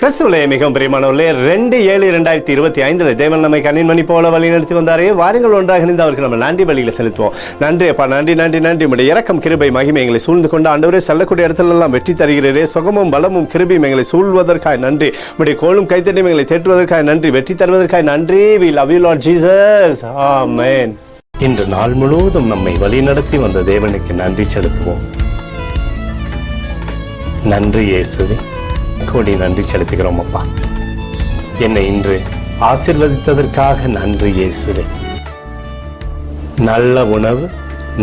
கிறிஸ்துவிலே மிகவும் பிரியமானவர்களே, 2/7/2025 தேவன் நம்மை கண்ணின்மணி போல வழி நடத்தி வந்தாரே. வாருங்கள் ஒன்றாக இணைந்து அவருக்கு நம்ம நன்றி வழியில் செலுத்துவோம். நன்றி அப்பா, நன்றி நன்றி நன்றி. உடைய இரக்கம் கிருபை மகிமை எங்களை சூழ்ந்து கொண்டு ஆண்டவரே, செல்லக்கூடிய இடத்துல எல்லாம் வெற்றி தருகிறே. சுகமும் பலமும் கிருபையும் எங்களை சூழ்வதற்காக நன்றி. உடைய கோலும் கைத்தட்டையும் எங்களை தேற்றுவதற்காக நன்றி. வெற்றி தருவதற்காக நன்றி. We love you Lord Jesus. Amen. இன்று நாள் முழுவதும் நம்மை வழி நடத்தி வந்த தேவனுக்கு நன்றி செலுத்துவோம். நன்றி இயேசுவே, கோடி நன்றி செலுத்துகிறோம் அப்பா. என்னை இன்று ஆசீர்வதித்ததற்காக நன்றி இயேசுவே. நல்ல உணவு,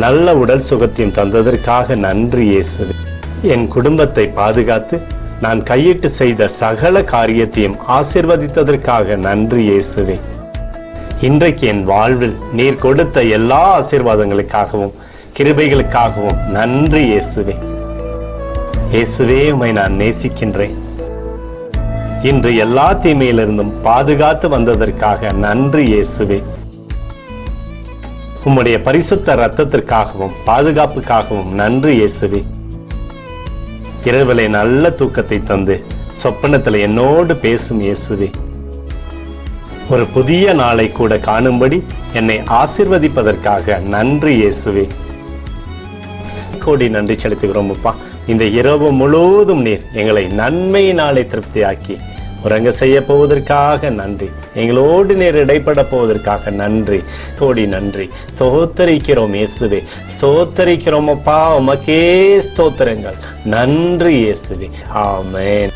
நல்ல உடல் சுகத்தையும் தந்ததற்காக நன்றி இயேசுவே. என் குடும்பத்தை பாதுகாத்து நான் கையிட்டு செய்த சகல காரியத்தையும் ஆசீர்வதித்ததற்காக நன்றி இயேசுவே. இன்றைக்கு என் வாழ்வில் நீர் கொடுத்த எல்லா ஆசீர்வாதங்களுக்காகவும் கிருபைகளுக்காகவும் நன்றி இயேசுவே. இயேசுவே, உம்மை நான் நேசிக்கின்றேன். இன்று எல்லா தீமையிலிருந்தும் பாதுகாத்து வந்ததற்காக நன்றி இயேசுவே. உம்முடைய பரிசுத்த இரத்தத்திற்காகவும் பாதுகாப்புக்காகவும் நன்றி இயேசுவே. இரவிலே நல்ல தூக்கத்தை தந்து சொப்பனத்தில் என்னோடு பேசும் இயேசுவே. ஒரு புதிய நாளை கூட காணும்படி என்னை ஆசீர்வதிப்பதற்காக நன்றி இயேசுவே. கோடி நன்றி செலுத்துகிறோம் அப்பா. இந்த இரவு முழுவதும் நீர் எங்களை நன்மையினாலே திருப்தியாக்கி உறங்க செய்ய போவதற்காக நன்றி. எங்களோடு நீர் இடைப்பட போவதற்காக நன்றி. கோடி நன்றி. ஸ்தோத்தரிக்கிறோம் இயேசுவே, ஸ்தோத்தரிக்கிறோம் அப்பா. உமக்கே ஸ்தோத்திரங்கள். நன்றி இயேசுவே. ஆமென்.